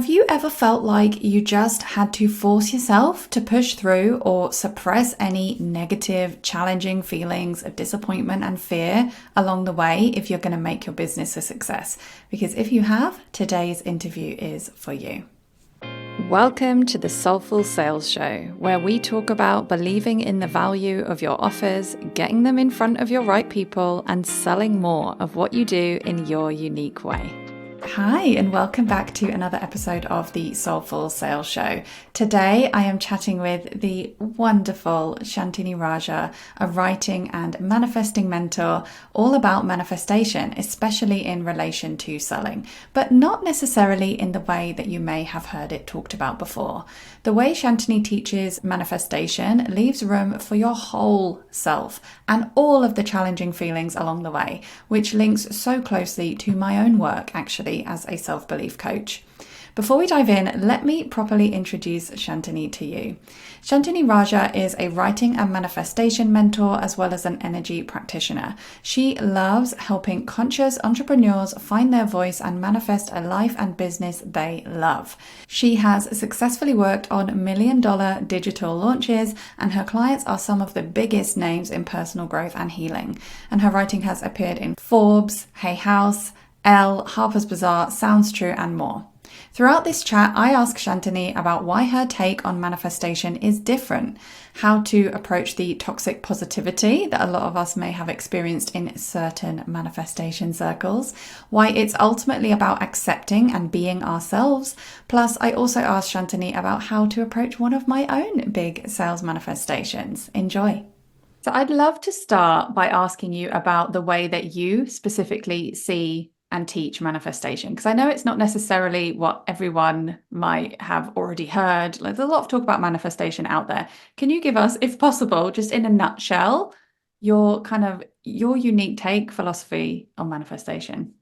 Have you ever felt like you just had to force yourself to push through or suppress any negative, challenging feelings of disappointment and fear along the way if you're going to make your business a success? Because if you have, today's interview is for you. Welcome to the Soulful Sales Show, where we talk about believing in the value of your offers, getting them in front of your right people, and selling more of what you do in your unique way. Hi, and welcome back to another episode of the Soulful Sales Show. Today, I am chatting with the wonderful Shantini Rajah, a writing and manifesting mentor, all about manifestation, especially in relation to selling, but not necessarily in the way that you may have heard it talked about before. The way Shantini teaches manifestation leaves room for your whole self and all of the challenging feelings along the way, which links so closely to my own work, actually, as a self-belief coach. Before we dive in, let me properly introduce Shantini to you. Shantini Rajah is a writing and manifestation mentor as well as an energy practitioner. She loves helping conscious entrepreneurs find their voice and manifest a life and business they love. She has successfully worked on $1 million digital launches, and her clients are some of the biggest names in personal growth and healing. And her writing has appeared in Forbes, Hay House, Elle, Harper's Bazaar, Sounds True, and more. Throughout this chat, I ask Shantini about why her take on manifestation is different, how to approach the toxic positivity that a lot of us may have experienced in certain manifestation circles, why it's ultimately about accepting and being ourselves. Plus, I also ask Shantini about how to approach one of my own big sales manifestations. Enjoy. So I'd love to start by asking you about the way that you specifically see and teach manifestation, because I know it's not necessarily what everyone might have already heard. There's a lot of talk about manifestation out there. Can you give us, if possible, just in a nutshell, your unique take, philosophy on manifestation?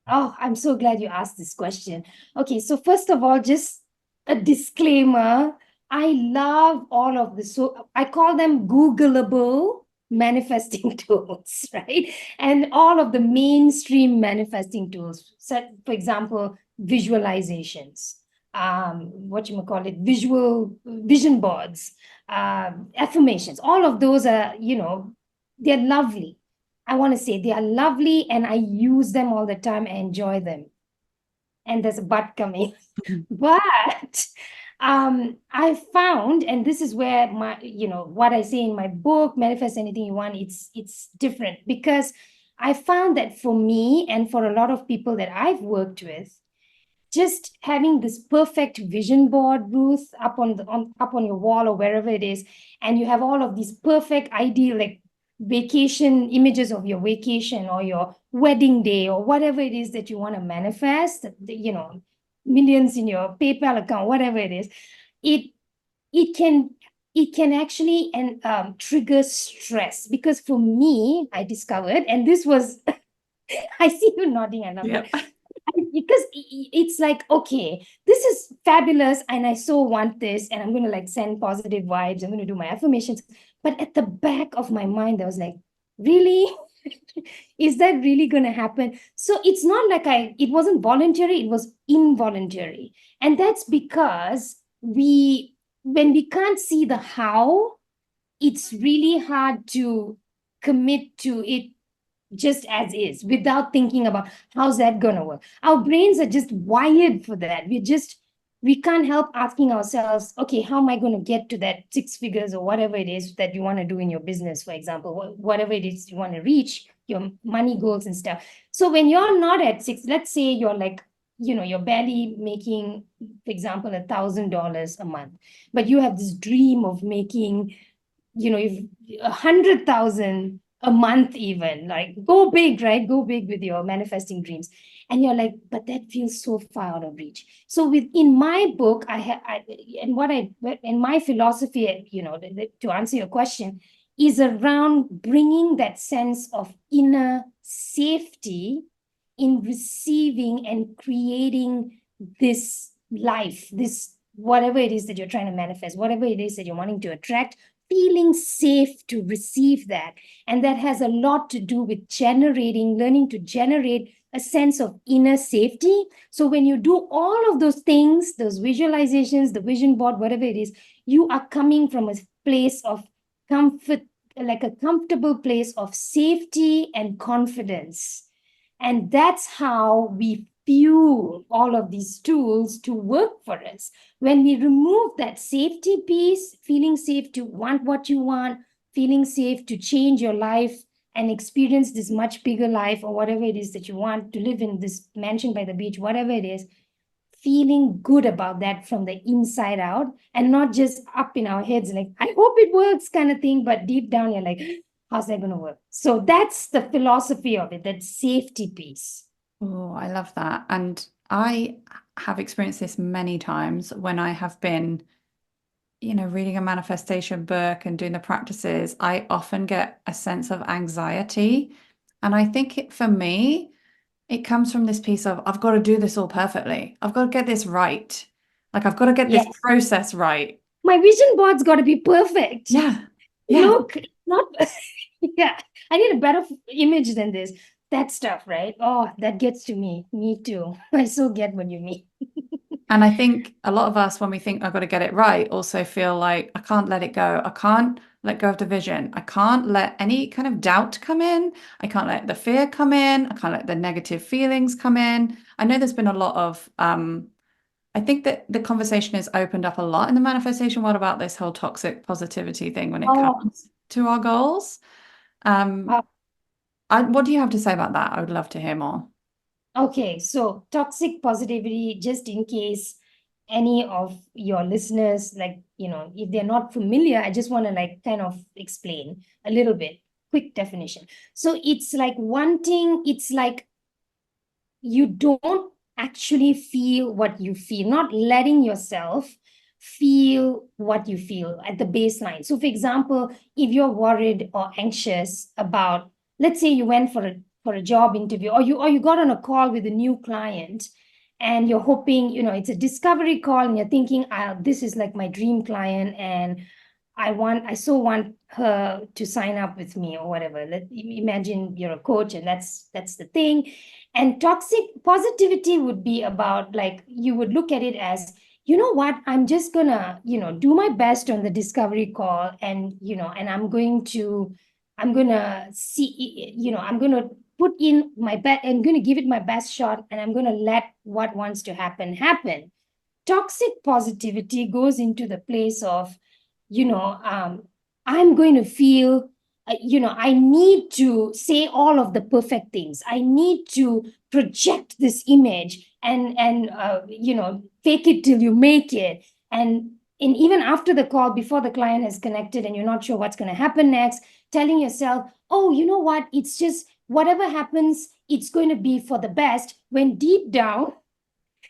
Oh, I'm so glad you asked this question. Okay, so first of all, just a disclaimer. I love all of this. So I call them Googleable manifesting tools, right? And all of the mainstream manifesting tools. So, for example, visualizations, vision boards, affirmations. All of those are, they're lovely. I want to say they are lovely and I use them all the time. I enjoy them. And there's a but coming. But I found, and this is where what I say in my book, Manifest Anything You Want, it's different, because I found that for me and for a lot of people that I've worked with, just having this perfect vision board, Ruth, up on your wall or wherever it is, and you have all of these perfect ideal, like vacation images of your vacation or your wedding day or whatever it is that you want to manifest, millions in your PayPal account, whatever it is, it can actually trigger stress. Because for me, I discovered, and this was I see you nodding, I love Yep. that. Because it's like, okay, this is fabulous and I so want this, and I'm going to like send positive vibes, I'm going to do my affirmations. But at the back of my mind, I was like, really? Is that really going to happen? So it's not like it wasn't voluntary, it was involuntary. And that's because when we can't see the how, it's really hard to commit to it just as is, without thinking about how's that going to work. Our brains are just wired for that. We can't help asking ourselves, okay, how am I going to get to that 6 figures or whatever it is that you want to do in your business, for example, whatever it is you want to reach, your money goals and stuff. So when you're not at 6, let's say you're like, you're barely making, for example, $1,000 a month, but you have this dream of making, you've 100,000 a month, even, like, go big, right? Go big with your manifesting dreams. And you're like, but that feels so far out of reach. So in my book, and my philosophy, to answer your question, is around bringing that sense of inner safety in receiving and creating this life, this whatever it is that you're trying to manifest, whatever it is that you're wanting to attract, feeling safe to receive that. And that has a lot to do with learning to generate a sense of inner safety. So when you do all of those things, those visualizations, the vision board, whatever it is, you are coming from a place of comfort, like a comfortable place of safety and confidence. And that's how we fuel all of these tools to work for us. When we remove that safety piece, feeling safe to want what you want, feeling safe to change your life and experience this much bigger life or whatever it is that you want to live in, this mansion by the beach, whatever it is, feeling good about that from the inside out and not just up in our heads, like, I hope it works kind of thing, but deep down you're like, how's that going to work? So that's the philosophy of it, that safety piece. Oh, I love that. And I have experienced this many times when I have been, reading a manifestation book and doing the practices. I often get a sense of anxiety. And I think for me, it comes from this piece of, I've got to do this all perfectly. I've got to get this right. Like, I've got to get this Yes, process right. my vision board's got to be perfect. Yeah. Yeah. Look, not yeah, I need a better image than this. That stuff, right? Oh, that gets to me too. I so get what you mean. And I think a lot of us, when we think I've got to get it right, also feel like I can't let it go. I can't let go of the vision. I can't let any kind of doubt come in. I can't let the fear come in. I can't let the negative feelings come in. I know there's been a lot of, I think that the conversation has opened up a lot in the manifestation world about this whole toxic positivity thing when it Oh, comes to our goals. Um, uh, what do you have to say about that? I would love to hear more. okay. So toxic positivity, just in case any of your listeners, like, if they're not familiar, I just want to like kind of explain a little bit, quick definition. So it's like you don't actually feel what you feel, not letting yourself feel what you feel at the baseline. So, for example, if you're worried or anxious about, let's say you went for a job interview, or you got on a call with a new client, and you're hoping, it's a discovery call, and you're thinking, this is like my dream client, and I so want her to sign up with me or whatever. Imagine you're a coach and that's the thing. And toxic positivity would be about, like, you would look at it as, you know what, I'm just gonna, do my best on the discovery call, and, and I'm gonna see, I'm gonna put in my best, I'm gonna give it my best shot, and I'm gonna let what wants to happen happen. Toxic positivity goes into the place of, you know, um, I'm going to feel, I need to say all of the perfect things. I need to project this image and fake it till you make it. And even after the call, before the client has connected and you're not sure what's going to happen next, telling yourself, oh, you know what? It's just whatever happens, it's going to be for the best. When deep down,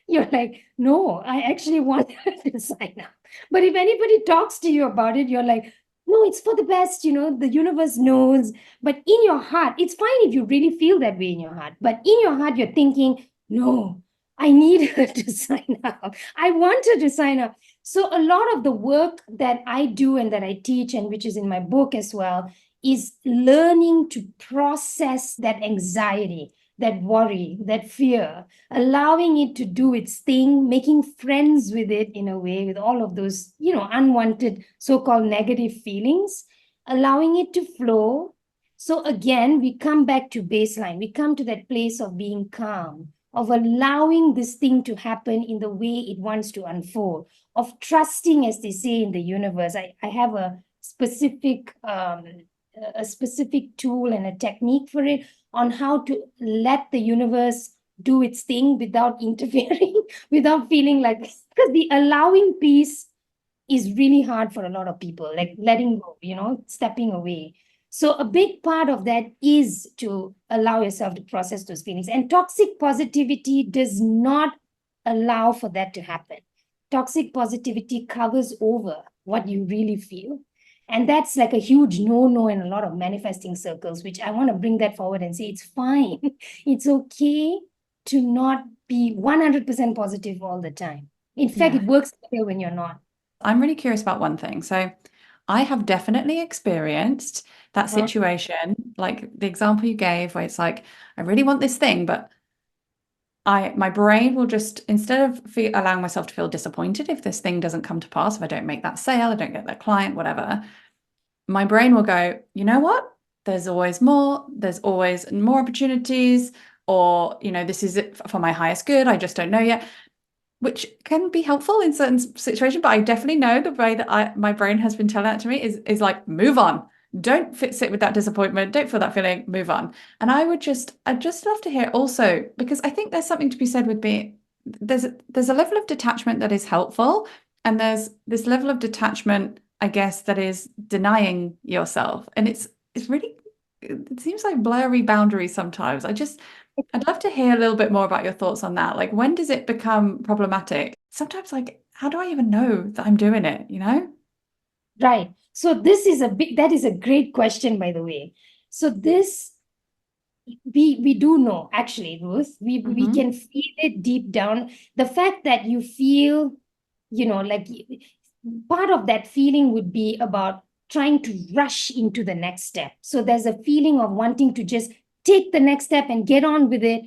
you're like, no, I actually want her to sign up. But if anybody talks to you about it, you're like, no, it's for the best, the universe knows. But in your heart, it's fine if you really feel that way in your heart. But in your heart, you're thinking, no, I need her to sign up. I want her to sign up. So a lot of the work that I do and that I teach, and which is in my book as well, is learning to process that anxiety, that worry, that fear, allowing it to do its thing, making friends with it in a way, with all of those, unwanted so-called negative feelings, allowing it to flow. So again, we come back to baseline. We come to that place of being calm, of allowing this thing to happen in the way it wants to unfold, of trusting, as they say, in the universe. I have a specific tool and a technique for it, on how to let the universe do its thing without interfering, without feeling like, because the allowing piece is really hard for a lot of people, like letting go, stepping away. So a big part of that is to allow yourself to process those feelings. And toxic positivity does not allow for that to happen. Toxic positivity covers over what you really feel. And that's like a huge no-no in a lot of manifesting circles, which I want to bring that forward and say it's fine. It's okay to not be 100% positive all the time. In fact, Yeah. it works better when you're not. I'm really curious about one thing. So I have definitely experienced that Huh? situation, like the example you gave, where it's like, I really want this thing, but my brain will just, instead of allowing myself to feel disappointed if this thing doesn't come to pass, if I don't make that sale, I don't get that client, whatever, my brain will go, you know what? There's always more. There's always more opportunities, or, this is it for my highest good. I just don't know yet, which can be helpful in certain situations. But I definitely know the way that my brain has been telling that to me is like, move on. Don't sit with that disappointment. Don't feel that feeling. Move on. And I'd just love to hear also, because I think there's something to be said with being, there's a level of detachment that is helpful, and there's this level of detachment, I guess, that is denying yourself, and it seems like blurry boundaries sometimes. I'd love to hear a little bit more about your thoughts on that. Like, when does it become problematic? Sometimes, like, how do I even know that I'm doing it, Right. So that is a great question, by the way. So this, we do know, actually, Ruth. We Mm-hmm. can feel it deep down. The fact that you feel, like, part of that feeling would be about trying to rush into the next step. So there's a feeling of wanting to just take the next step and get on with it,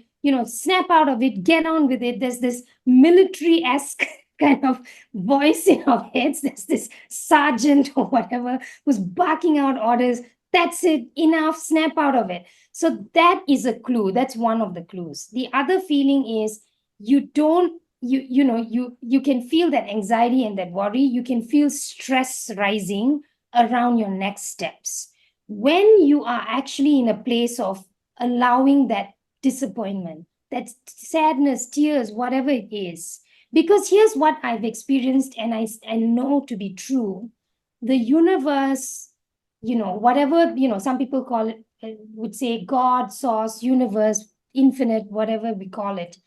snap out of it, get on with it. There's this military-esque kind of voice in our heads. There's this sergeant or whatever who's barking out orders. That's it, enough, snap out of it. So that is a clue. That's one of the clues. The other feeling is you don't, you can feel that anxiety and that worry. You can feel stress rising around your next steps. When you are actually in a place of allowing that disappointment, that sadness, tears, whatever it is, because here's what I've experienced and I know to be true. The universe, whatever, some people call it, would say God, source, universe, infinite, whatever we call it,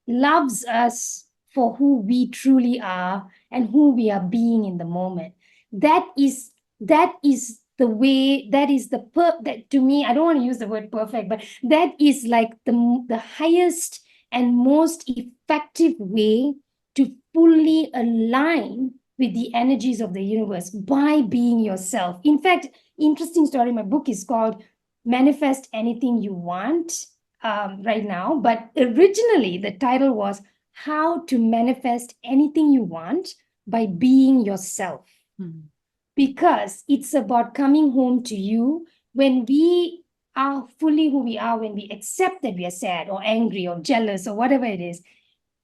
loves us for who we truly are and who we are being in the moment. That is the way, that to me, I don't want to use the word perfect, but that is like the highest and most effective way to fully align with the energies of the universe by being yourself. In fact, interesting story, my book is called Manifest Anything You Want, right now, but originally the title was How to Manifest Anything You Want by Being Yourself. Mm-hmm. Because it's about coming home to you. When we are fully who we are, when we accept that we are sad or angry or jealous or whatever it is,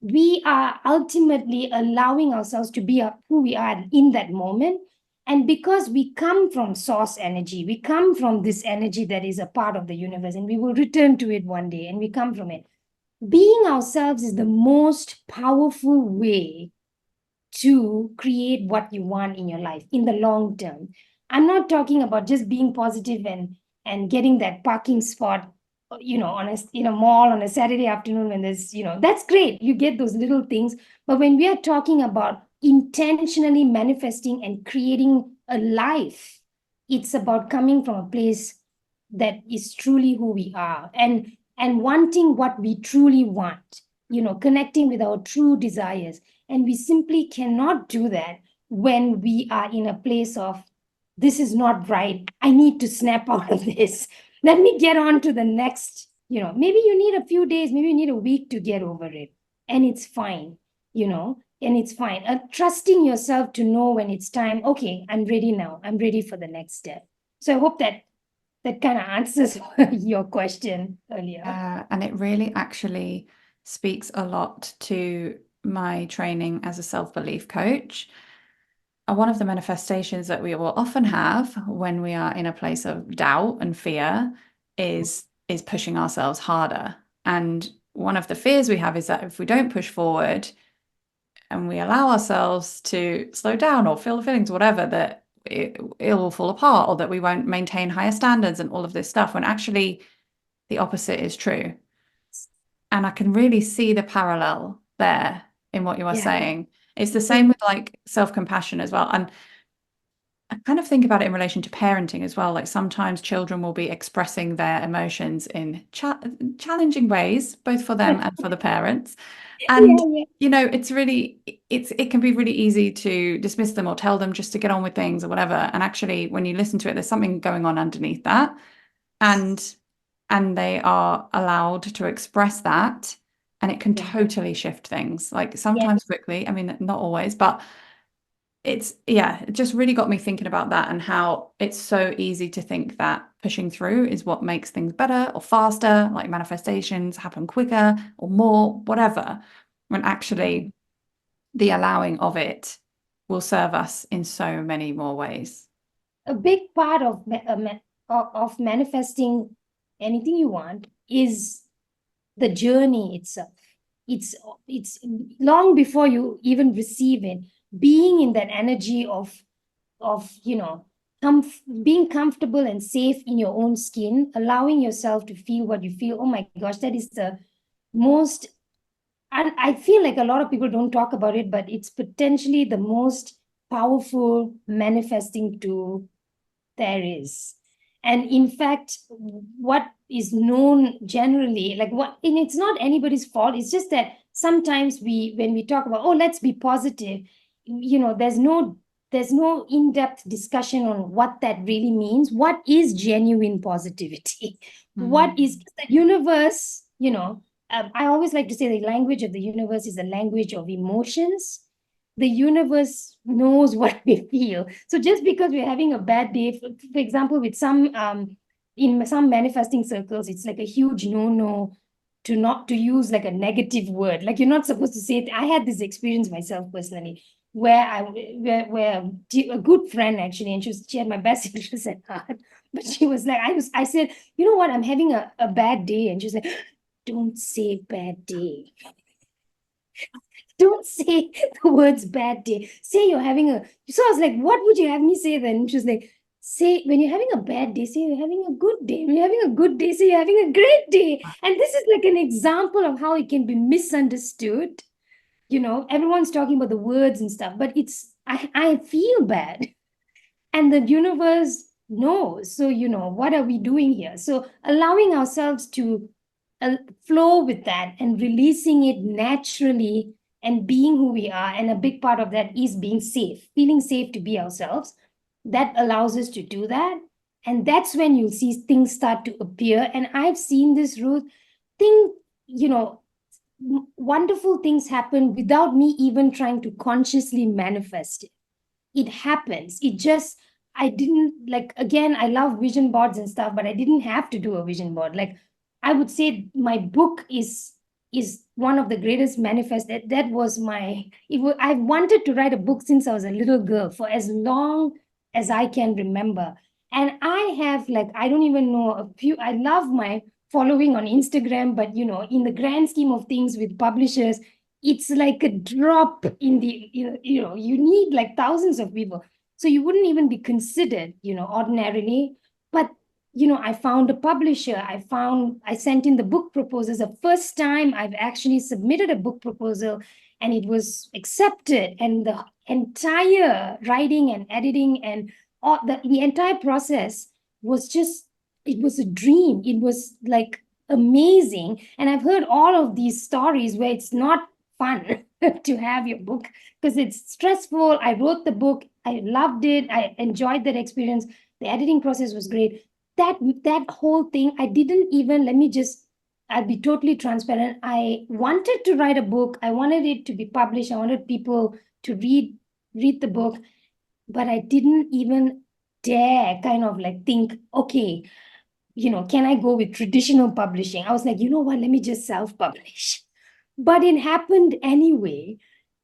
we are ultimately allowing ourselves to be who we are in that moment. And because we come from source energy, we come from this energy that is a part of the universe, and we will return to it one day, and we come from it. Being ourselves is the most powerful way to create what you want in your life in the long term. I'm not talking about just being positive and getting that parking spot, on a mall on a Saturday afternoon when there's, that's great. You get those little things. But when we are talking about intentionally manifesting and creating a life, it's about coming from a place that is truly who we are, and wanting what we truly want, connecting with our true desires. And we simply cannot do that when we are in a place of, this is not right, I need to snap out of this, let me get on to the next. Maybe you need a few days, maybe you need a week to get over it, and it's fine. And it's fine. Trusting yourself to know when it's time. Okay, I'm ready now, I'm ready for the next step. So I hope that kind of answers your question earlier. And it really actually speaks a lot to my training as a self-belief coach. One of the manifestations that we will often have when we are in a place of doubt and fear is pushing ourselves harder. And one of the fears we have is that if we don't push forward and we allow ourselves to slow down or feel the feelings, whatever, that it will fall apart, or that we won't maintain higher standards and all of this stuff, when actually the opposite is true. And I can really see the parallel there in what you are Yeah. saying. It's the same with like self-compassion as well. And I kind of think about it in relation to parenting as well. Like, sometimes children will be expressing their emotions in challenging ways, both for them and for the parents. And, Yeah, yeah. it can be really easy to dismiss them or tell them just to get on with things or whatever. And actually, when you listen to it, there's something going on underneath that. And they are allowed to express that. and it can Yeah. totally shift things, like Yes. sometimes quickly. I mean, not always, but it just really got me thinking about that and how it's so easy to think that pushing through is what makes things better or faster, like manifestations happen quicker or more, whatever, when actually the allowing of it will serve us in so many more ways. A big part of of manifesting anything you want is the journey itself. It's it's long before you even receive it. Being in that energy of being comfortable and safe in your own skin, allowing yourself to feel what you feel. Oh my gosh, that is the most. And I feel like a lot of people don't talk about it, but it's potentially the most powerful manifesting tool there is. And in fact, what is known generally, like what, and it's not anybody's fault, it's just that sometimes when we talk about, oh, let's be positive, there's no in-depth discussion on what that really means. What is genuine positivity? What is Mm. the universe, I always like to say the language of the universe is the language of emotions. The universe knows what we feel. So just because we're having a bad day, for example, with some in some manifesting circles, it's like a huge no-no to not to use like a negative word. Like you're not supposed to say it. I had this experience myself personally, where a good friend actually, and she had my best interests at heart, but she was like, I said, you know what, I'm having a bad day, and she was like, don't say bad day. Don't say the words bad day. Say you're having a. So I was like, what would you have me say then? She was like, say when you're having a bad day, say you're having a good day. When you're having a good day, say you're having a great day. And this is like an example of how it can be misunderstood. Everyone's talking about the words and stuff, but I feel bad. And the universe knows. So, what are we doing here? So allowing ourselves to flow with that and releasing it naturally and being who we are. And a big part of that is being safe, feeling safe to be ourselves. That allows us to do that. And that's when you'll see things start to appear. And I've seen this, Ruth, thing, wonderful things happen without me even trying to consciously manifest it. It happens. I didn't, like, again, I love vision boards and stuff, but I didn't have to do a vision board. Like, I would say my book is one of the greatest manifest. That was I wanted to write a book since I was a little girl, for as long as I can remember. And I have, like, I don't even know, I love my following on Instagram, but in the grand scheme of things with publishers, it's like a drop in the, you need like thousands of people. So you wouldn't even be considered, ordinarily. But, I found a publisher. I sent in the book proposals. The first time I've actually submitted a book proposal and it was accepted. And the entire writing and editing and all the entire process was just, it was a dream. It was like amazing. And I've heard all of these stories where it's not fun to have your book because it's stressful. I wrote the book. I loved it. I enjoyed that experience. The editing process was great. That whole thing, I didn't even, I'll be totally transparent. I wanted to write a book. I wanted it to be published. I wanted people to read the book, but I didn't even dare kind of like think, okay, can I go with traditional publishing? I was like, you know what, let me just self-publish. But it happened anyway.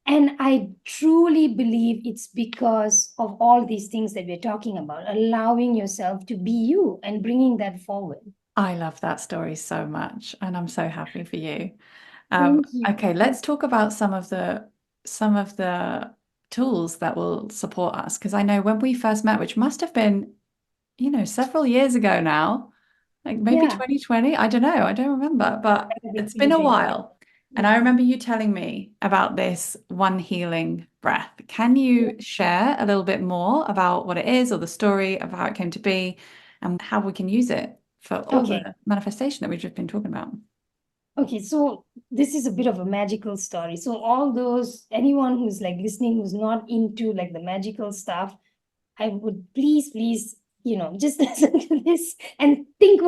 And I truly believe it's because of all these things that we're talking about, allowing yourself to be you and bringing that forward. I love that story so much, and I'm so happy for you. Thank you. Okay, let's talk about some of the tools that will support us. Because I know when we first met, which must have been, several years ago now, like maybe Yeah, 2020, I don't know, I don't remember, but it it's could been have a been. while. And I Yeah. remember you telling me about this one healing breath. Can Yeah. you share a little bit more about what it is or the story of how it came to be and how we can use it for all Okay. the manifestation that we've just been talking about? Okay, so this is a bit of a magical story. So anyone who's like listening who's not into like the magical stuff, I would please, just listen to this and think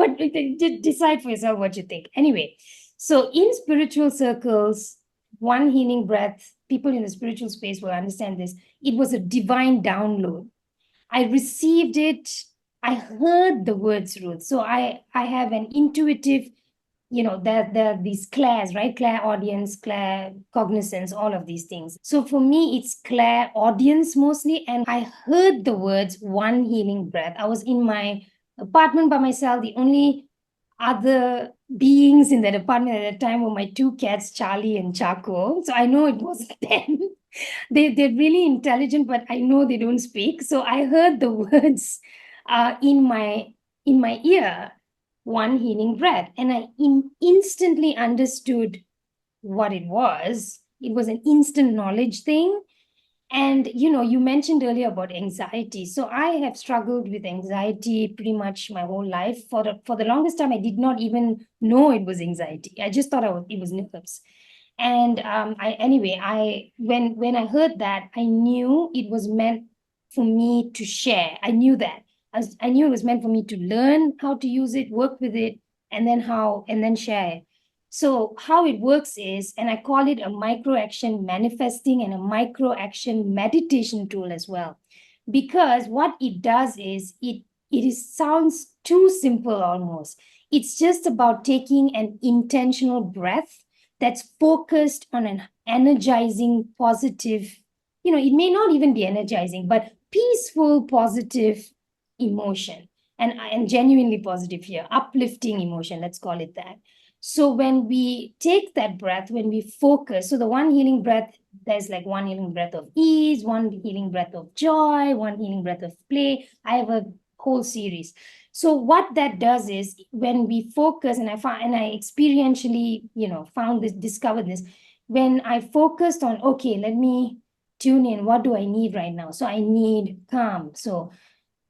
decide for yourself what you think. Anyway, So in spiritual circles, one healing breath, people in the spiritual space will understand this. It was a divine download. I received it. I heard the words, Ruth. So I have an intuitive, there are these clairs, right? Clair audience, clair cognizance, all of these things. So for me, it's clair audience mostly. And I heard the words one healing breath. I was in my apartment by myself. The only other beings in that apartment at that time were my two cats, Charlie and Chaco. So I know it wasn't them. They're really intelligent, but I know they don't speak. So I heard the words in my ear, one healing breath, and I instantly understood what it was. It was an instant knowledge thing. And you mentioned earlier about anxiety. So I have struggled with anxiety pretty much my whole life. For the longest time, I did not even know it was anxiety. I just thought it was nerves. And I when I heard that, I knew it was meant for me to share. I knew that. I knew it was meant for me to learn how to use it, work with it, and then share it. So how it works is, and I call it a micro action manifesting and a micro action meditation tool as well. Because what it does is sounds too simple almost. It's just about taking an intentional breath that's focused on an energizing, positive, it may not even be energizing, but peaceful, positive emotion. And genuinely positive here, uplifting emotion, let's call it that. So when we take that breath, when we focus, so the one healing breath, there's like one healing breath of ease, one healing breath of joy, one healing breath of play. I have a whole series. So what that does is when we focus, and I experientially, discovered this, when I focused on, okay, let me tune in, what do I need right now? So I need calm. So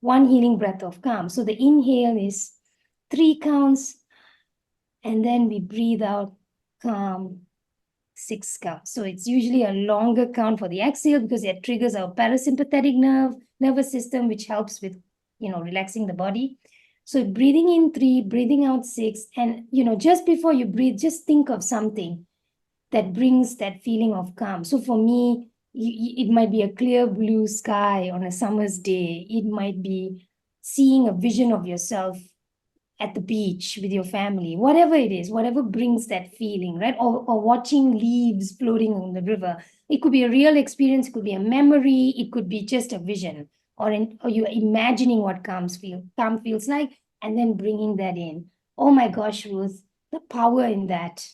one healing breath of calm. So the inhale is 3 counts, and then we breathe out calm, 6 counts. So it's usually a longer count for the exhale because it triggers our parasympathetic nervous system, which helps with, relaxing the body. So breathing in 3, breathing out 6. And, just before you breathe, just think of something that brings that feeling of calm. So for me, it might be a clear blue sky on a summer's day. It might be seeing a vision of yourself at the beach with your family, whatever it is, whatever brings that feeling, right? Or watching leaves floating on the river. It could be a real experience, it could be a memory, it could be just a vision, or you're imagining what calm feels like, and then bringing that in. Oh my gosh, Ruth, the power in that.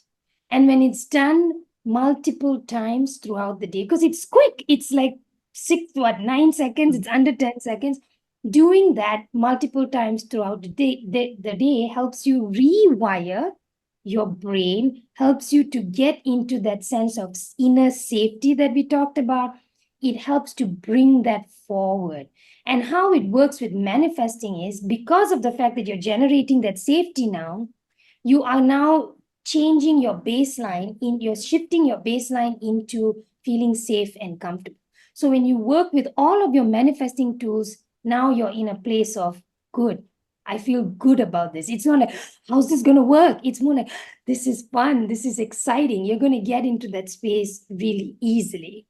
And when it's done multiple times throughout the day, because it's quick, it's like 9 seconds, it's under 10 seconds. Doing that multiple times throughout the day helps you rewire your brain, helps you to get into that sense of inner safety that we talked about. It helps to bring that forward. And how it works with manifesting is because of the fact that you're generating that safety now, you are now changing your baseline, you're shifting your baseline into feeling safe and comfortable. So when you work with all of your manifesting tools, now you're in a place of good. I feel good about this. It's not like, how's this going to work? It's more like, this is fun. This is exciting. You're going to get into that space really easily.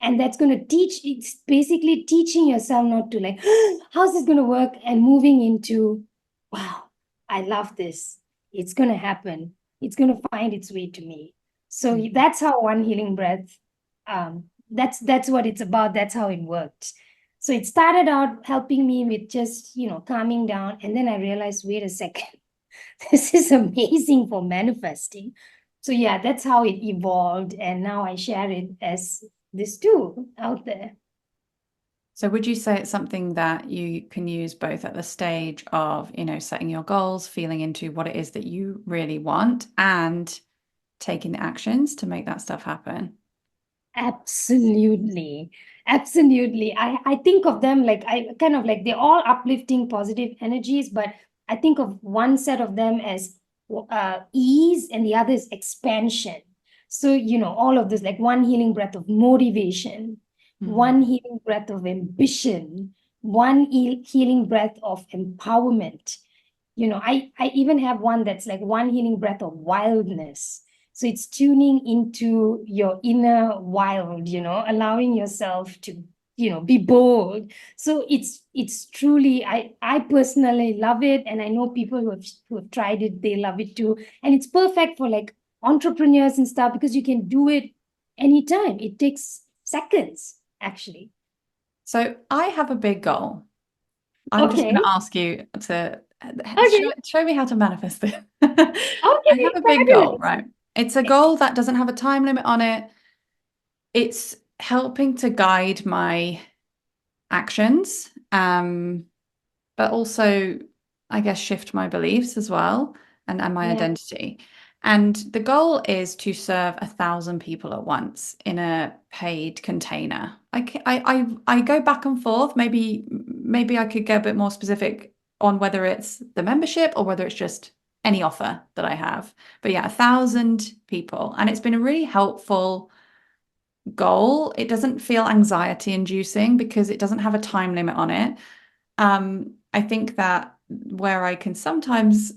And that's going to it's basically teaching yourself not to like, how's this going to work? And moving into, wow, I love this. It's going to happen. It's going to find its way to me. So that's how one healing breath, that's what it's about. That's how it worked. So it started out helping me with just, calming down. And then I realized, wait a second, this is amazing for manifesting. So yeah, that's how it evolved. And now I share it as this tool out there. So would you say it's something that you can use both at the stage of, setting your goals, feeling into what it is that you really want, and taking the actions to make that stuff happen? Absolutely. Absolutely. I think of them like they're all uplifting positive energies, but I think of one set of them as ease and the other is expansion. So, all of this, like one healing breath of motivation, one healing breath of ambition, one healing breath of empowerment. I even have one that's like one healing breath of wildness. So it's tuning into your inner wild, allowing yourself to, be bold. So it's truly, I personally love it. And I know people who have tried it, they love it too. And it's perfect for like entrepreneurs and stuff because you can do it anytime. It takes seconds, actually. So I have a big goal. I'm just going Okay. to ask you to Okay. show me how to manifest it. I Okay. have a big goal, Fabulous. right? It's a goal that doesn't have a time limit on it. It's helping to guide my actions, but also, I guess, shift my beliefs as well and my Yeah. identity. And the goal is to serve 1,000 people at once in a paid container. I go back and forth. Maybe I could get a bit more specific on whether it's the membership or whether it's just any offer that I have. But yeah, 1,000 people. And it's been a really helpful goal. It doesn't feel anxiety inducing because it doesn't have a time limit on it. I think that where I can sometimes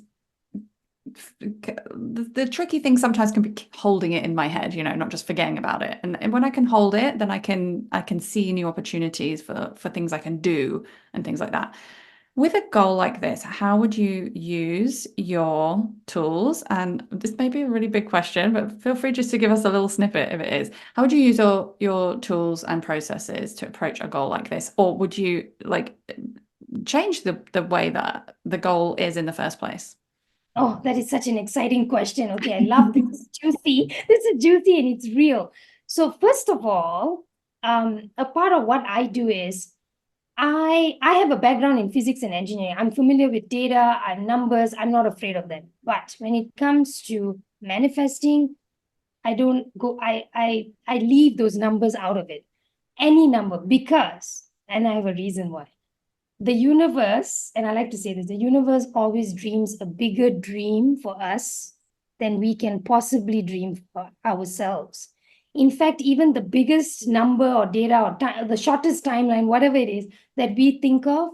the tricky thing sometimes can be holding it in my head, not just forgetting about it. And when I can hold it, then I can see new opportunities for things I can do and things like that. With a goal like this, how would you use your tools? And this may be a really big question, but feel free just to give us a little snippet if it is. How would you use your tools and processes to approach a goal like this? Or would you like change the way that the goal is in the first place? Oh, that is such an exciting question. Okay, I love this. It's juicy. This is juicy and it's real. So first of all, a part of what I do is I have a background in physics and engineering. I'm familiar with data and numbers. I'm not afraid of them. But when it comes to manifesting, I don't go, I leave those numbers out of it. Any number, because, and I have a reason why. The universe, and I like to say this, the universe always dreams a bigger dream for us than we can possibly dream for ourselves. In fact, even the biggest number or data or time, the shortest timeline, whatever it is that we think of,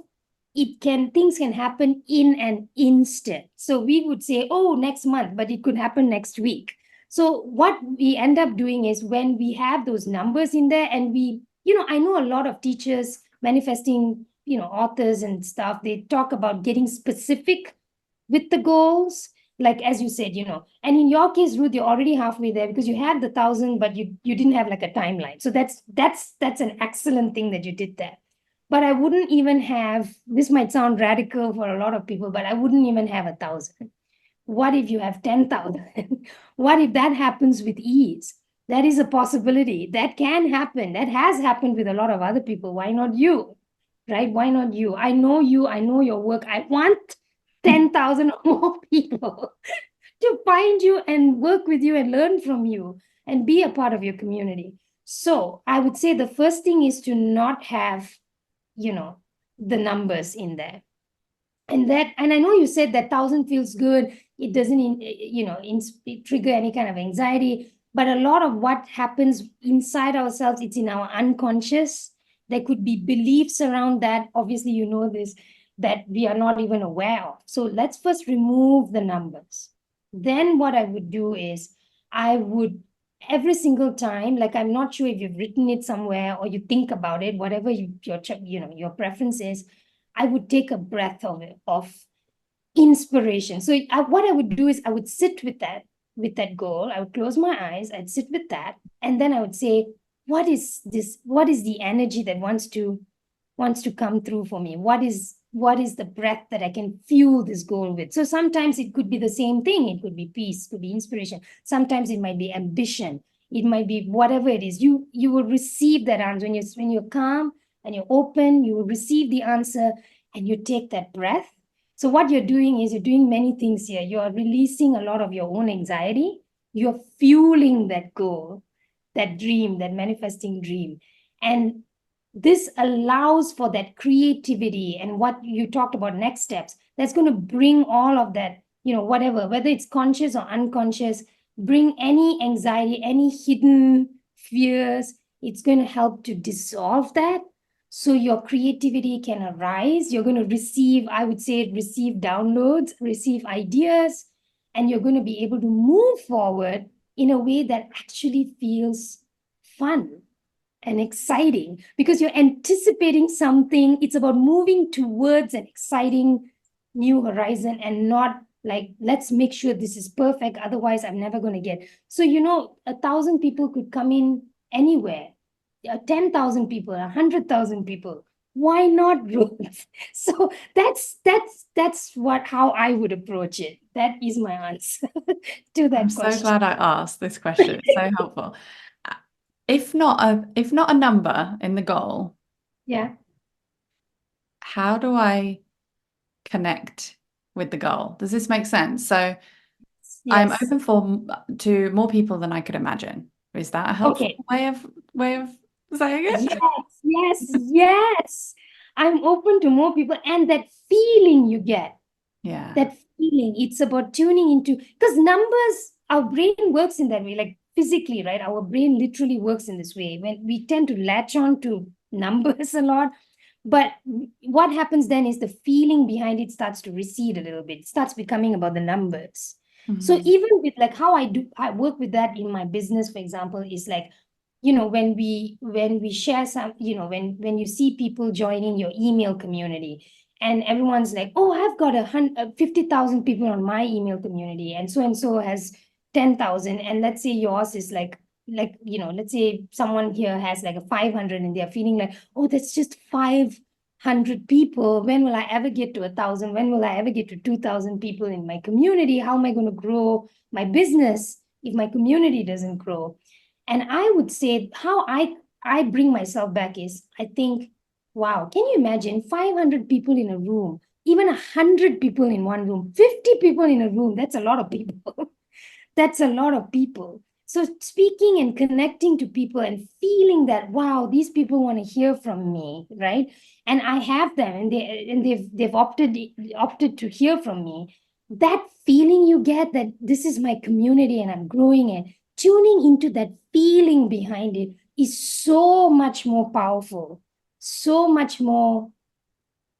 things can happen in an instant. So we would say, oh, next month, but it could happen next week. So what we end up doing is when we have those numbers in there and I know a lot of teachers manifesting authors and stuff, they talk about getting specific with the goals, like as you said, and in your case, Ruth, you're already halfway there because you had the 1,000 but you didn't have like a timeline. So that's an excellent thing that you did there. But I wouldn't even have, this might sound radical for a lot of people, but I wouldn't even have 1,000. What if you have 10,000? What if that happens with ease? That is a possibility. That can happen. That has happened with a lot of other people. Why not you? Right? Why not you? I know you. I know your work. I want 10,000 or more people to find you and work with you and learn from you and be a part of your community. So I would say the first thing is to not have, the numbers in there. And I know you said that 1,000 feels good. It doesn't, trigger any kind of anxiety. But a lot of what happens inside ourselves, it's in our unconscious. There could be beliefs around that. Obviously, you know this, that we are not even aware of. So let's first remove the numbers. Then what I would do is I would every single time, like I'm not sure if you've written it somewhere or you think about it, whatever your preference is, I would take a breath of inspiration. So what I would do is I would sit with that goal. I would close my eyes. I'd sit with that, and then I would say, "What is this? What is the energy that wants to come through for me? What is the breath that I can fuel this goal with?" So sometimes it could be the same thing. It could be peace, could be inspiration. Sometimes it might be ambition. It might be whatever it is. You will receive that answer when you're calm and you're open. You will receive the answer, and you take that breath. So what you're doing is you're doing many things here. You're releasing a lot of your own anxiety. You're fueling that goal, that dream, that manifesting dream. And this allows for that creativity and what you talked about next steps. That's going to bring all of that, whatever, whether it's conscious or unconscious, bring any anxiety, any hidden fears. It's going to help to dissolve that So your creativity can arise. You're going to receive, I would say, receive downloads, receive ideas, and you're going to be able to move forward in a way that actually feels fun and exciting because you're anticipating something. It's about moving towards an exciting new horizon and not like, let's make sure this is perfect. Otherwise, I'm never going to get. So, 1,000 people could come in anywhere, 10,000 people, 100,000 people. Why not growth? So that's how I would approach it. That is my answer to I'm that so question. glad I asked this question. It's so helpful. If not a number in the goal, Yeah. how do I connect with the goal? Does this make sense? So I'm Yes. open to more people than I could imagine. Is that a helpful Okay. way of saying Yes, it? yes. I'm open to more people and that feeling you get, Yeah. that feeling, it's about tuning into, because numbers, our brain works in that way, like physically, right? Our brain literally works in this way. When we tend to latch on to numbers a lot, but what happens then is the feeling behind it starts to recede a little bit. It starts becoming about the numbers. So Mm. even with like how I work with that in my business, for example, is like, when we share some, when you see people joining your email community and everyone's like, oh, I've got 50,000 people on my email community and so has 10,000, and let's say yours is let's say someone here has like a 500 and they're feeling like, oh, that's just 500 people. When will I ever get to 1,000? When will I ever get to 2,000 people in my community? How am I going to grow my business if my community doesn't grow? And I would say how I bring myself back is, I think, wow, can you imagine 500 people in a room, even 100 people in one room, 50 people in a room? That's a lot of people. That's a lot of people. So speaking and connecting to people and feeling that, wow, these people want to hear from me, right? And I have them, and they've opted to hear from me. That feeling you get, that this is my community and I'm growing it, tuning into that feeling behind it is so much more powerful, so much more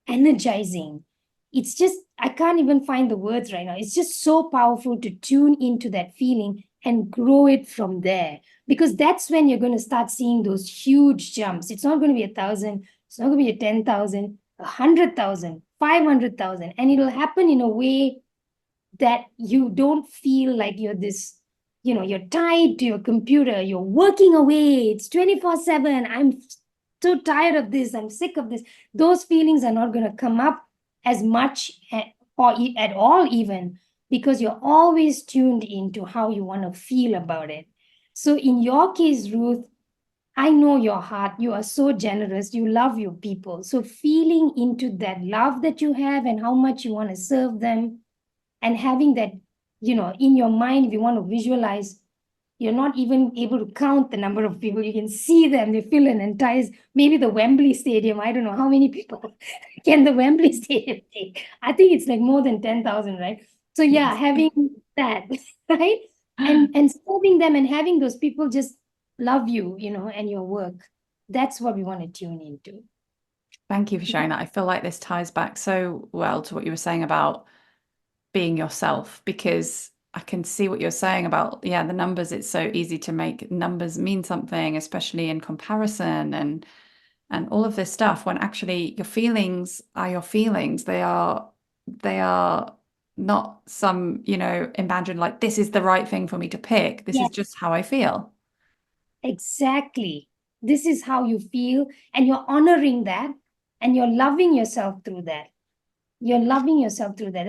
energizing. It's just, I can't even find the words right now. It's just so powerful to tune into that feeling and grow it from there. Because that's when you're going to start seeing those huge jumps. It's not going to be 1,000, it's not going to be a 10,000, 100,000, 500,000. And it'll happen in a way that you don't feel like you're this, you're tied to your computer, you're working away, it's 24/7. I'm so tired of this, I'm sick of this. Those feelings are not going to come up as much or at all, even because you're always tuned into how you want to feel about it. So in your case, Ruth, I know your heart. You are so generous. You love your people. So feeling into that love that you have and how much you want to serve them, and having that, in your mind, if you want to visualize, you're not even able to count the number of people. You can see them. They fill an entire, maybe the Wembley Stadium. I don't know how many people can the Wembley Stadium take. I think it's like more than 10,000, right? So yeah, Yes. having that, right? And serving them and having those people just love you, and your work. That's what we want to tune into. Thank you for sharing that. I feel like this ties back so well to what you were saying about being yourself, because I can see what you're saying about, yeah, the numbers. It's so easy to make numbers mean something, especially in comparison and all of this stuff, when actually your feelings are your feelings. They are not some, imagine like this is the right thing for me to pick. This Yeah, is just how I feel. exactly. This is how you feel, and you're honoring that, and you're loving yourself through that. You're loving yourself through that.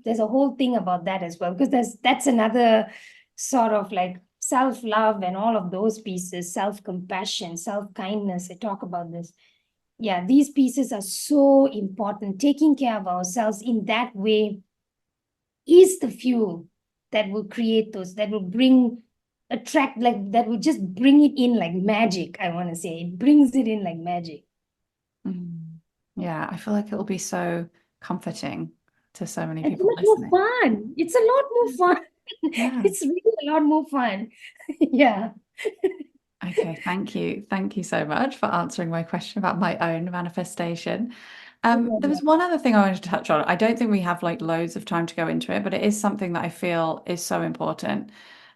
There's a whole thing about that as well, because that's another sort of like self-love and all of those pieces, self-compassion, self-kindness. I talk about this. Yeah, these pieces are so important. Taking care of ourselves in that way is the fuel that will create those, that will attract, like that will just bring it in like magic. I want to say it brings it in like magic. Mm. Yeah, I feel like it'll be so comforting to so many It's people much more listening. fun. It's a lot more fun. Yeah. It's really a lot more fun. Yeah. Okay, thank you. Thank you so much for answering my question about my own manifestation. No There problem. was one other thing I wanted to touch on. I don't think we have like loads of time to go into it, but it is something that I feel is so important.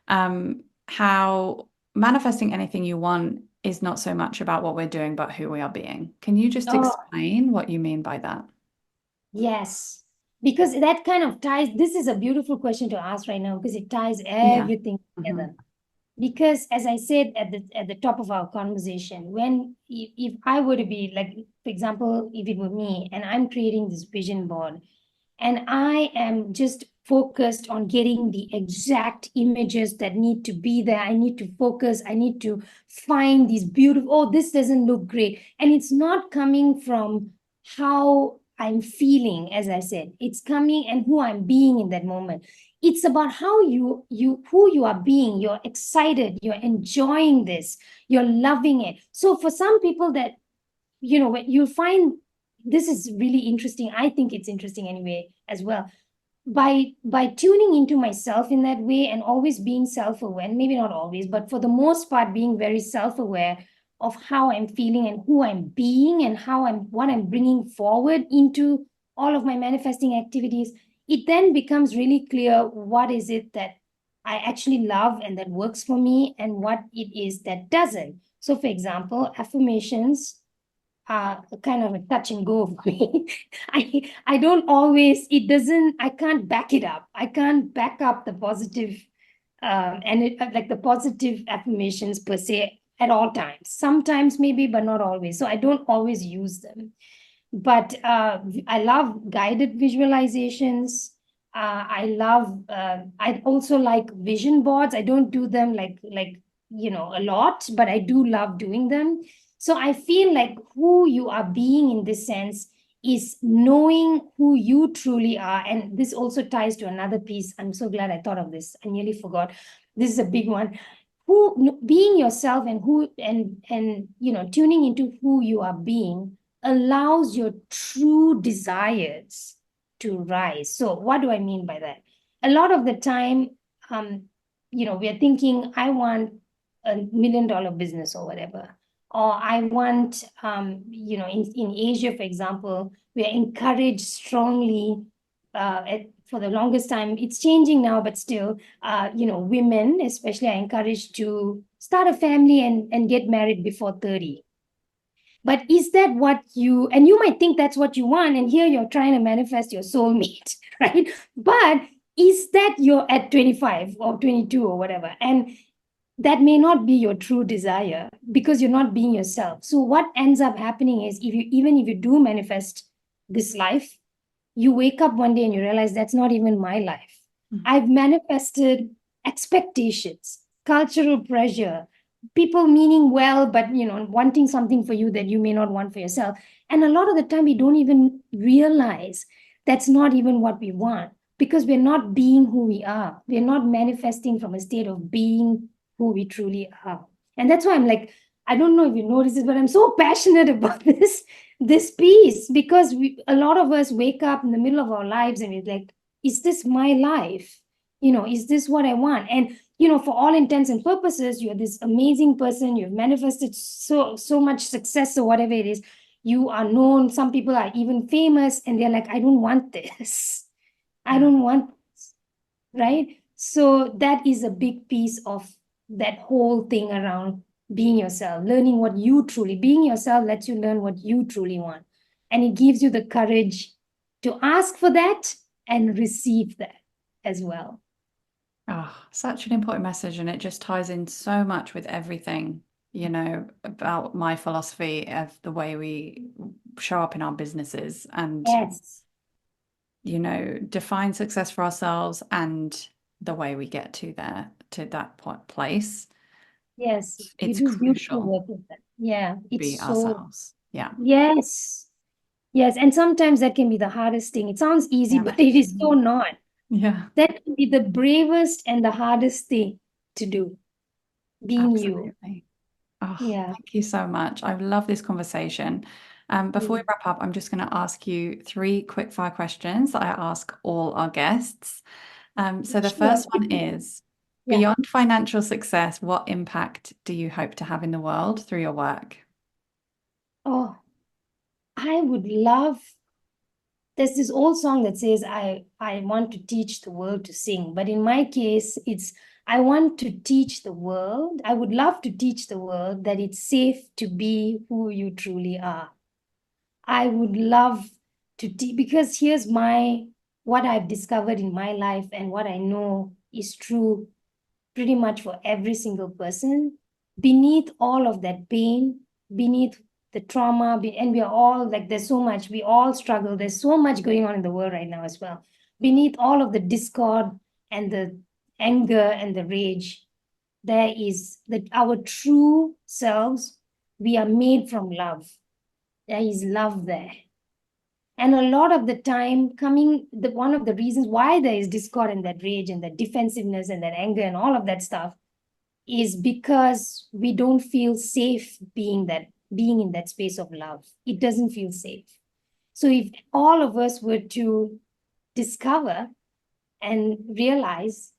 How manifesting anything you want is not so much about what we're doing, but who we are being. Can you just Oh, explain what you mean by that? yes. Because that kind of ties, this is a beautiful question to ask right now because it ties Yeah. everything Hmm. together. Because as I said at the top of our conversation, when if I were to be like, for example, if it were me and I'm creating this vision board, and I am just focused on getting the exact images that need to be there. I need to focus. I need to find these beautiful, oh, this doesn't look great. And it's not coming from how I'm feeling, as I said. It's coming and who I'm being in that moment. It's about how who you are being. You're excited, you're enjoying this, you're loving it. So for some people that you'll find this is really interesting. I think it's interesting anyway as well. By tuning into myself in that way and always being self-aware, maybe not always, but for the most part, being very self-aware of how I'm feeling and who I'm being and what I'm bringing forward into all of my manifesting activities, it then becomes really clear what is it that I actually love and that works for me and what it is that doesn't. So, for example, affirmations kind of a touch and go for me. I don't always, it doesn't, I can't back it up. I can't back up the positive and it like the positive affirmations per se at all times. Sometimes maybe, but not always. So I don't always use them. But I love guided visualizations. I also like vision boards. I don't do them a lot, but I do love doing them. So I feel like who you are being in this sense is knowing who you truly are. And this also ties to another piece. I'm so glad I thought of this. I nearly forgot. This is a big one. Who being yourself and who and tuning into who you are being allows your true desires to rise. So what do I mean by that? A lot of the time, um, we're thinking, I want $1 million business or whatever. Or I want, in Asia, for example, we are encouraged strongly for the longest time. It's changing now, but still, women especially are encouraged to start a family and get married before 30. But is that what and you might think that's what you want, and here you're trying to manifest your soulmate, right? But is that you're at 25 or 22 or whatever? And that may not be your true desire because you're not being yourself. So what ends up happening is even if you do manifest this life, you wake up one day and you realize that's not even my life. I've manifested expectations, cultural pressure, people meaning well, but wanting something for you that you may not want for yourself. And a lot of the time we don't even realize that's not even what we want because we're not being who we are. We're not manifesting from a state of being who we truly are. And that's why I'm like, I don't know if you notice this, but I'm so passionate about this piece because a lot of us wake up in the middle of our lives and we're like, is this my life? Is this what I want? And for all intents and purposes, you're this amazing person. You've manifested so much success or whatever it is. You are known. Some people are even famous, and they're like, I don't want this. I Yeah. don't want this, right? So that is a big piece of that whole thing around being yourself, learning what you truly, being yourself lets you learn what you truly want. And it gives you the courage to ask for that and receive that as well. Oh, such an important message, and it just ties in so much with everything, about my philosophy of the way we show up in our businesses and, Yes. define success for ourselves and the way we get to that place. Yes. You It's do beautiful crucial work with that. Yeah. to It's be so, ourselves. Yeah. yes. Yes. And sometimes that can be the hardest thing. It sounds easy, Yeah. but it is so not. Yeah. That can be the bravest and the hardest thing to do, being you. Absolutely. Oh, Yeah. thank you so much. I love this conversation. Before we Mm. wrap up, I'm just going to ask you three quick fire questions that I ask all our guests. So the Sure. first one is, Yeah. Beyond financial success, what impact do you hope to have in the world through your work? Oh, I would love, there's this old song that says, I want to teach the world to sing. But in my case, it's, I want to teach the world. I would love to teach the world that it's safe to be who you truly are. I would love to teach, because here's what I've discovered in my life and what I know is true pretty much for every single person. Beneath all of that pain, beneath the trauma, and we are all like, there's so much, we all struggle. There's so much going on in the world right now as well. Beneath all of the discord and the anger and the rage, there is that our true selves, we are made from love. There is love there. And a lot of the time, one of the reasons why there is discord and that rage and that defensiveness and that anger and all of that stuff is because we don't feel safe being in that space of love. It doesn't feel safe. So if all of us were to discover and realize,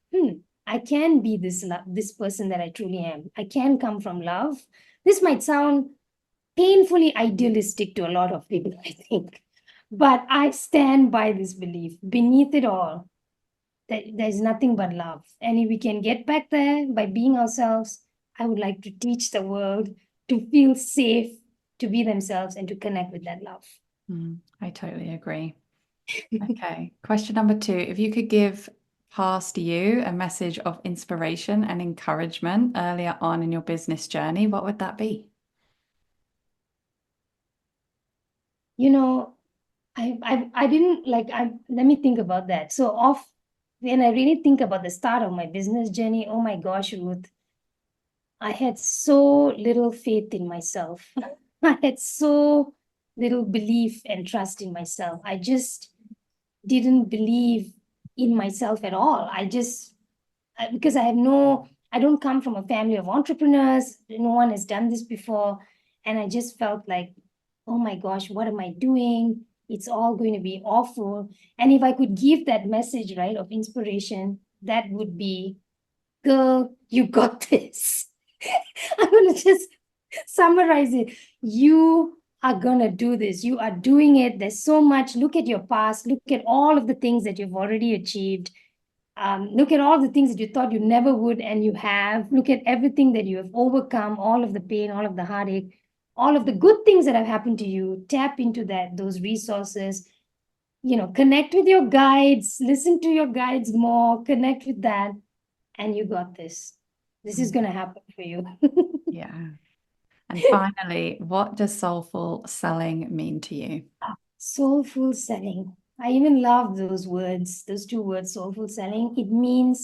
I can be this person that I truly am. I can come from love. This might sound painfully idealistic to a lot of people, I think. But I stand by this belief. Beneath it all, that there's nothing but love. And if we can get back there by being ourselves, I would like to teach the world to feel safe, to be themselves, and to connect with that love. I totally agree. Okay. Question number 2. If you could give past you a message of inspiration and encouragement earlier on in your business journey, what would that be? I didn't let me think about that. So when I really think about the start of my business journey, oh my gosh, Ruth, I had so little faith in myself. I had so little belief and trust in myself. I just didn't believe in myself at all. Because I don't come from a family of entrepreneurs. No one has done this before. And I just felt like, oh my gosh, what am I doing? It's all going to be awful. And if I could give that message, right, of inspiration, that would be, girl, you got this. I'm going to just summarize it. You are going to do this. You are doing it. There's so much. Look at your past. Look at all of the things that you've already achieved. Look at all the things that you thought you never would, and you have. Look at everything that you have overcome, all of the pain, all of the heartache, all of the good things that have happened to you. Tap into those resources. Connect with your guides, listen to your guides more, connect with that, and you got this. This is going to happen for you. Yeah. And finally, what does soulful selling mean to you? Soulful selling. I even love those words, those 2 words, soulful selling. To me,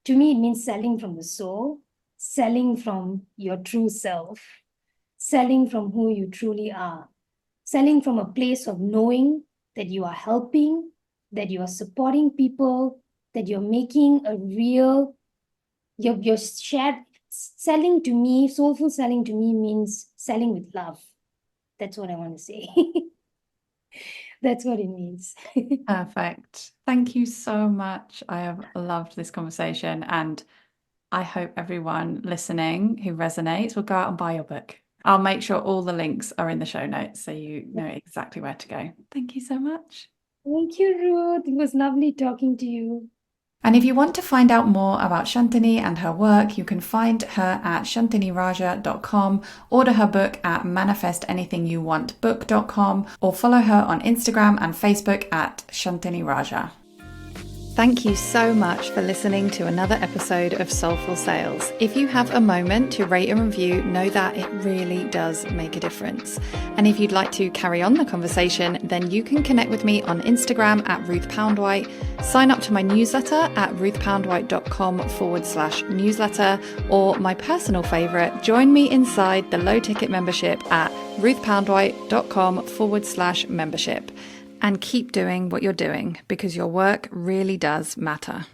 it means selling from the soul, selling from your true self, selling from who you truly are, selling from a place of knowing that you are helping, that you are supporting people, that you're making a real, you're shared. Selling to me, soulful selling to me means selling with love. That's what I want to say. That's what it means. Perfect. Thank you so much. I have loved this conversation, and I hope everyone listening who resonates will go out and buy your book. I'll make sure all the links are in the show notes so you know exactly where to go. Thank you so much. Thank you, Ruth. It was lovely talking to you. And if you want to find out more about Shantini and her work, you can find her at shantinirajah.com, order her book at manifestanythingyouwantbook.com, or follow her on Instagram and Facebook at Shantini Rajah. Thank you so much for listening to another episode of Soulful Sales. If you have a moment to rate and review, know that it really does make a difference. And if you'd like to carry on the conversation, then you can connect with me on Instagram at Ruth Poundwhite, sign up to my newsletter at ruthpoundwhite.com/newsletter, or my personal favorite, join me inside the low ticket membership at ruthpoundwhite.com/membership. And keep doing what you're doing, because your work really does matter.